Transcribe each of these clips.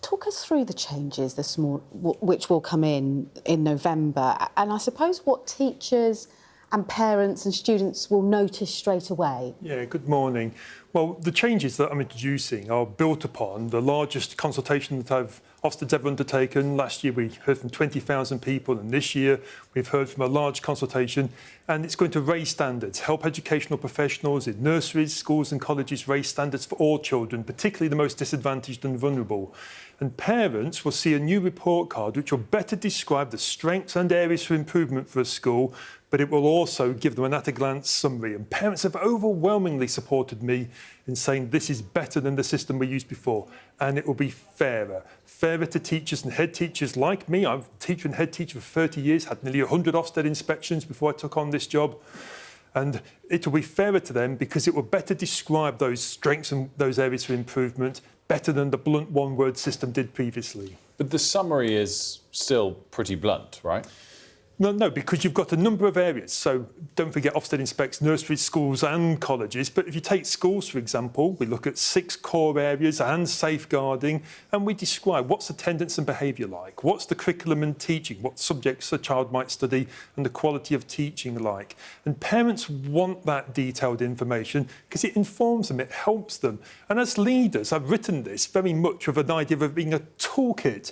Talk us through the changes which will come in November, and I suppose what teachers and parents and students will notice straight away. Yeah, good morning. Well, the changes that I'm introducing are built upon the largest consultation that Ofsted's ever undertaken. Last year we heard from 20,000 people, and this year we've heard from a large consultation, and it's going to raise standards, help educational professionals in nurseries, schools and colleges raise standards for all children, particularly the most disadvantaged and vulnerable. And parents will see a new report card which will better describe the strengths and areas for improvement for a school, but it will also give them an at-a-glance summary. And parents have overwhelmingly supported me in saying this is better than the system we used before, and it will be fairer. Fairer to teachers and head teachers like me. I'm a teacher and head teacher for 30 years, had nearly 100 Ofsted inspections before I took on this job. And it will be fairer to them because it will better describe those strengths and those areas for improvement better than the blunt one-word system did previously. But the summary is still pretty blunt, right? No, because you've got a number of areas. So don't forget Ofsted inspects nurseries, schools and colleges. But if you take schools, for example, we look at 6 core areas and safeguarding, and we describe what's attendance and behaviour like, what's the curriculum and teaching, what subjects a child might study and the quality of teaching like. And parents want that detailed information because it informs them, it helps them. And as leaders, I've written this very much with an idea of it being a toolkit.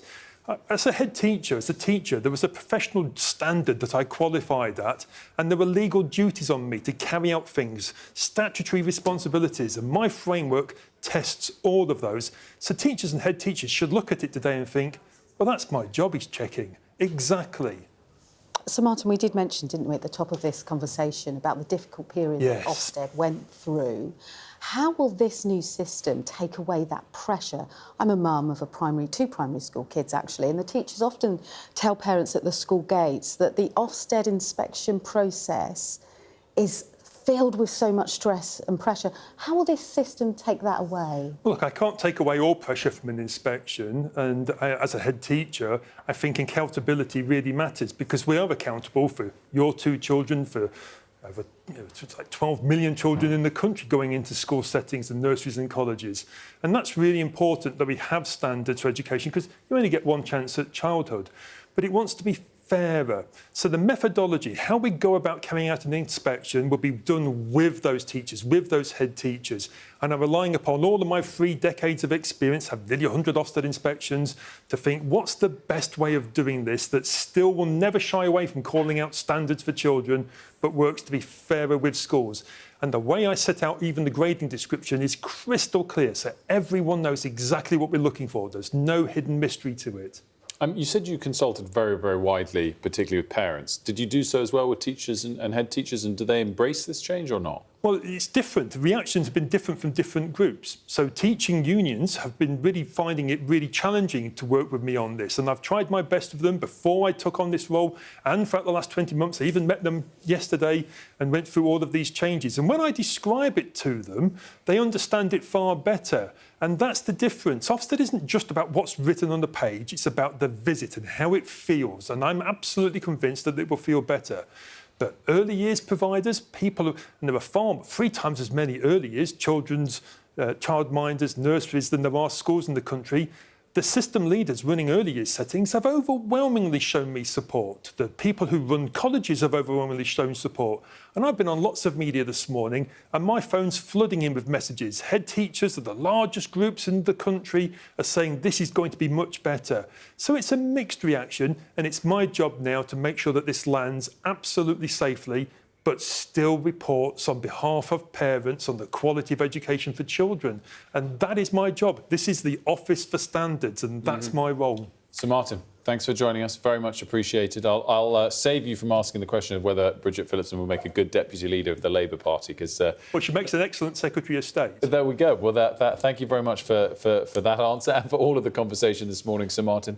As a head teacher, as a teacher, there was a professional standard that I qualified at, and there were legal duties on me to carry out things, statutory responsibilities, and my framework tests all of those. So teachers and head teachers should look at it today and think, well, that's my job he's checking. Exactly. Sir Martyn, we did mention, didn't we, at the top of this conversation about the difficult period that Ofsted went through. How will this new system take away that pressure? I'm a mum of two primary school kids, actually, and the teachers often tell parents at the school gates that the Ofsted inspection process is filled with so much stress and pressure. How will this system take that away? Well, look, I can't take away all pressure from an inspection, and as a head teacher, I think accountability really matters because we are accountable for your 2 children, for over it's like 12 million children in the country going into school settings and nurseries and colleges. And that's really important that we have standards for education because you only get one chance at childhood. But it wants to be fairer. So the methodology, how we go about carrying out an inspection will be done with those teachers, with those head teachers. And I'm relying upon all of my 3 decades of experience, have nearly 100 Ofsted inspections, to think what's the best way of doing this that still will never shy away from calling out standards for children, but works to be fairer with schools. And the way I set out even the grading description is crystal clear, so everyone knows exactly what we're looking for. There's no hidden mystery to it. You said you consulted very, very widely, particularly with parents. Did you do so as well with teachers and head teachers, and do they embrace this change or not? Well, it's different. The reactions have been different from different groups. So teaching unions have been really finding it really challenging to work with me on this. And I've tried my best with them before I took on this role and throughout the last 20 months. I even met them yesterday and went through all of these changes. And when I describe it to them, they understand it far better. And that's the difference. Ofsted isn't just about what's written on the page. It's about the visit and how it feels. And I'm absolutely convinced that it will feel better. But early years providers, and there are 3 times as many early years childminders, nurseries than there are schools in the country. The system leaders running early years settings have overwhelmingly shown me support. The people who run colleges have overwhelmingly shown support. And I've been on lots of media this morning, and my phone's flooding in with messages. Head teachers of the largest groups in the country are saying this is going to be much better. So it's a mixed reaction, and it's my job now to make sure that this lands absolutely safely, but still reports on behalf of parents on the quality of education for children. And that is my job. This is the Office for Standards, and that's my role. Sir Martyn, thanks for joining us. Very much appreciated. I'll save you from asking the question of whether Bridget Phillipson will make a good deputy leader of the Labour Party, because... well, she makes an excellent Secretary of State. There we go. Well, thank you very much for that answer and for all of the conversation this morning, Sir Martyn.